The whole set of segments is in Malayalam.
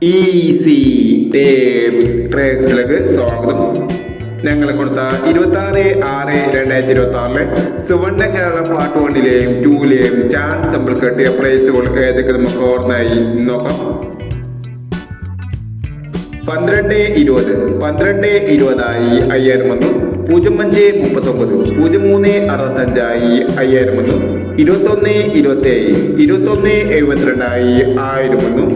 ഈസി ടേപ്സ് ട്രേക്സിലേക്ക് സ്വാഗതം. ഞങ്ങൾ കൊടുത്ത 26/6/2026 സുവർണ്ണ കേരള പാർട്ട് 1ലെയും 2ലെയും ചാൻസ് നമ്മൾ കെട്ടിയ പ്രൈസുകൾ ഏതൊക്കെ നമുക്ക് ഓർമ്മയായി നോക്കാം. 12/20 5000 വന്നു. 05/39 03/65 5000 വന്നു. 21/27 21/72 1000 വന്നു.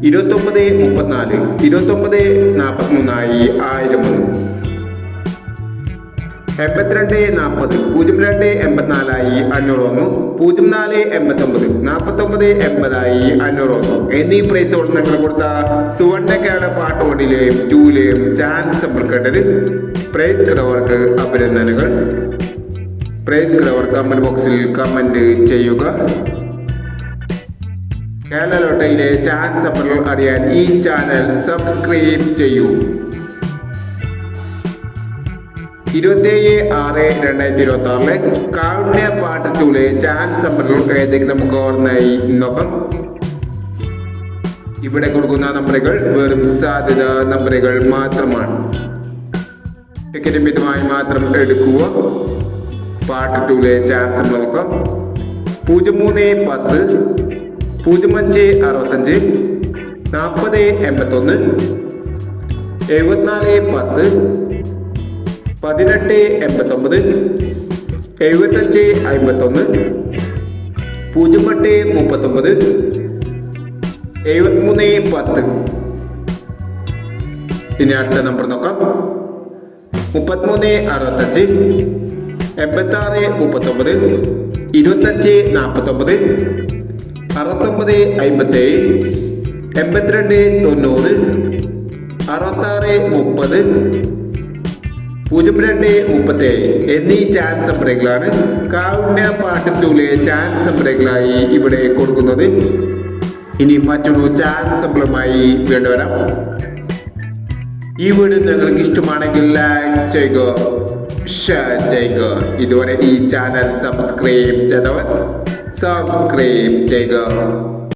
29/34 29/43 1000 വന്നു. 82/40 02/84 500 വന്നു. 04/89 49/80 500 വന്നു. എന്നീ പ്രൈസുകൾ നിങ്ങൾ കൊടുത്ത സുവർണ്ണ കേരള പാർട്ട് 1ലെയും 2ലെയും ചാൻസ് നമ്മൾ കേട്ടത്. പ്രൈസ് കിടവർക്ക് അഭിനന്ദനങ്ങൾ. പ്രൈസ് കിടവർ കമന്റ് ബോക്സിൽ കമന്റ് ചെയ്യുക. കേരള ലോട്ടറിയിലെ ചാൻസ് അപ്പോൾ അറിയാൻ ഈ ചാനൽ സബ്സ്ക്രൈബ് ചെയ്യൂ. 27/6/2026 കാരുണ്യ പാർട്ട് 2ലെ ചാൻസ് നമ്പറുകൾ ഏതൊക്കെ നമുക്ക് ഓർമ്മയായി നോക്കാം. ഇവിടെ കൊടുക്കുന്ന നമ്പറുകൾ വെറും സാധ്യത നമ്പറുകൾ മാത്രമാണ്. ടിക്കറ്റ് മിതമായി മാത്രം എടുക്കുക. പാർട്ട് 2ലെ ചാൻസ് നോക്കാം. 03/10 05/65 40/81 74/10 18/89 75/51 08/39 73/10. ഇനി അടുത്ത നമ്പർ നോക്കാം. 33/65 86/39 25/49 69/57 82/90 66/30 02/37 എന്നീ ചാൻസ് നമ്പറുകളാണ് കാരുണ്യ പാർട്ട് 2ലെ ചാൻസ് നമ്പറുകളായി ഇവിടെ കൊടുക്കുന്നത്. ഇനി മറ്റൊരു ചാൻസ് നമ്പറുമായി വീണ്ടും വരാം. ഈ വീഡിയോ നിങ്ങൾക്ക് ഇഷ്ടമാണെങ്കിൽ ലൈക്ക് ചെയ്യുക, ഷെയർ ചെയ്യുക. ഇതുവരെ ഈ ചാനൽ സബ്സ്ക്രൈബ് ചെയ്തവർ സബ്സ്ക്രൈബ് ചെയ്യുക.